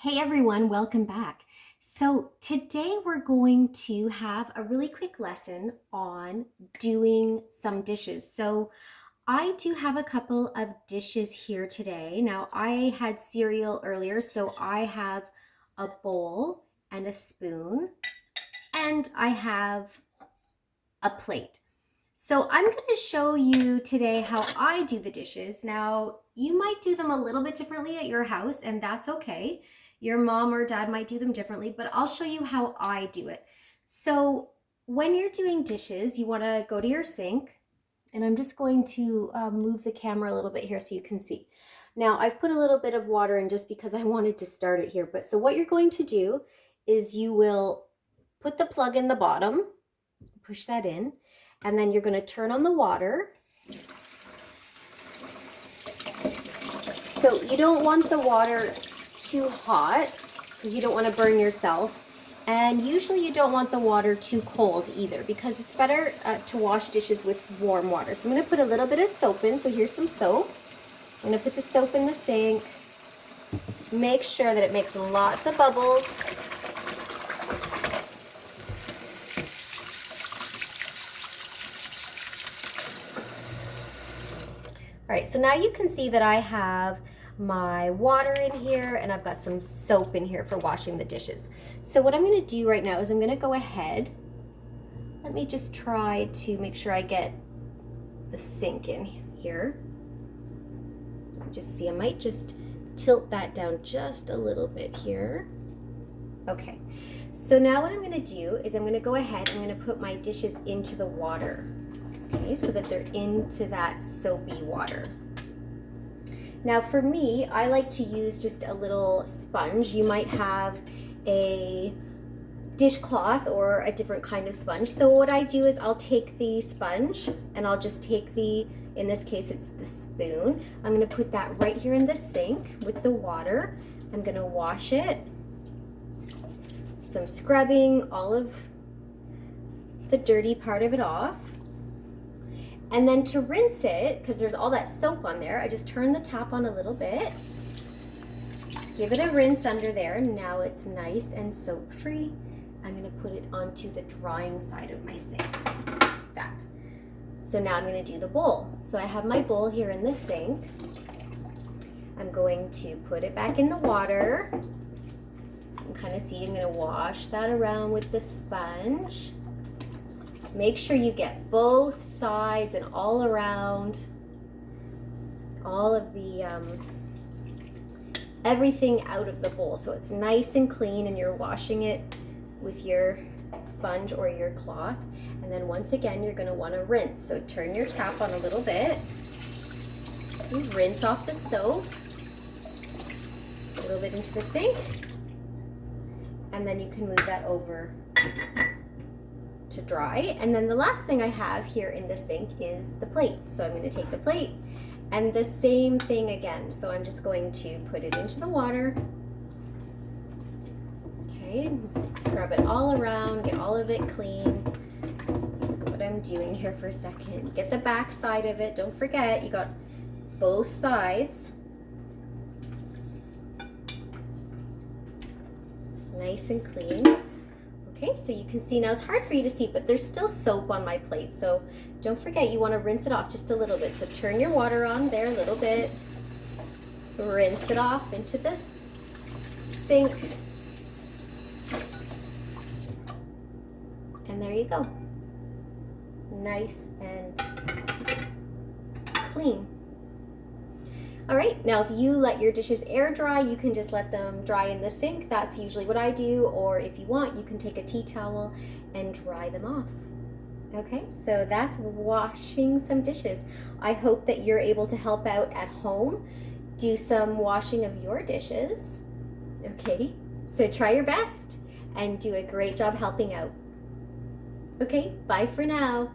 Hey everyone, welcome back. So today we're going to have a really quick lesson on doing some dishes. So I do have a couple of dishes here today. Now I had cereal earlier, so I have a bowl and a spoon, and I have a plate. So I'm going to show you today how I do the dishes. Now, you might do them a little bit differently at your house, and that's okay. Your mom or dad might do them differently, but I'll show you how I do it. So when you're doing dishes, you want to go to your sink, and I'm just going to move the camera a little bit here so you can see. Now, I've put a little bit of water in just because I wanted to start it here. But so what you're going to do is you will put the plug in the bottom, push that in, and then you're going to turn on the water. So you don't want the water too hot because you don't want to burn yourself. And usually you don't want the water too cold either because it's better to wash dishes with warm water. So I'm going to put a little bit of soap in. So here's some soap. I'm going to put the soap in the sink. Make sure that it makes lots of bubbles. All right, so now you can see that I have my water in here and I've got some soap in here for washing the dishes. So what I'm gonna do right now is I'm gonna go ahead. Let me just try to make sure I get the sink in here. Just see, I might just tilt that down just a little bit here. Okay, so now what I'm gonna do is I'm gonna go ahead, I'm gonna put my dishes into the water. Okay, so that they're into that soapy water. Now for me, I like to use just a little sponge. You might have a dishcloth or a different kind of sponge. So what I do is I'll take the sponge and I'll just take in this case it's the spoon. I'm gonna put that right here in the sink with the water. I'm gonna wash it. So I'm scrubbing all of the dirty part of it off. And then to rinse it, because there's all that soap on there, I just turn the tap on a little bit, give it a rinse under there, and now it's nice and soap-free. I'm gonna put it onto the drying side of my sink, like that. So now I'm gonna do the bowl. So I have my bowl here in the sink. I'm going to put it back in the water. You can kind of see I'm gonna wash that around with the sponge. Make sure you get both sides and all around, all of the, everything out of the bowl. So it's nice and clean and you're washing it with your sponge or your cloth. And then once again, you're gonna wanna rinse. So turn your tap on a little bit. You rinse off the soap, a little bit into the sink. And then you can move that over to dry. And then the last thing I have here in the sink is the plate. So I'm going to take the plate and the same thing again. So I'm just going to put it into the water. Okay, scrub it all around, get all of it clean. Look at what I'm doing here for a second. Get the back side of it. Don't forget, you got both sides. Nice and clean. Okay, so you can see now it's hard for you to see, but there's still soap on my plate. So don't forget, you want to rinse it off just a little bit. So turn your water on there a little bit, rinse it off into this sink, and there you go. Nice and clean. All right, now if you let your dishes air dry, you can just let them dry in the sink. That's usually what I do, or if you want, you can take a tea towel and dry them off. Okay, so that's washing some dishes. I hope that you're able to help out at home, do some washing of your dishes. Okay, so try your best and do a great job helping out. Okay, bye for now.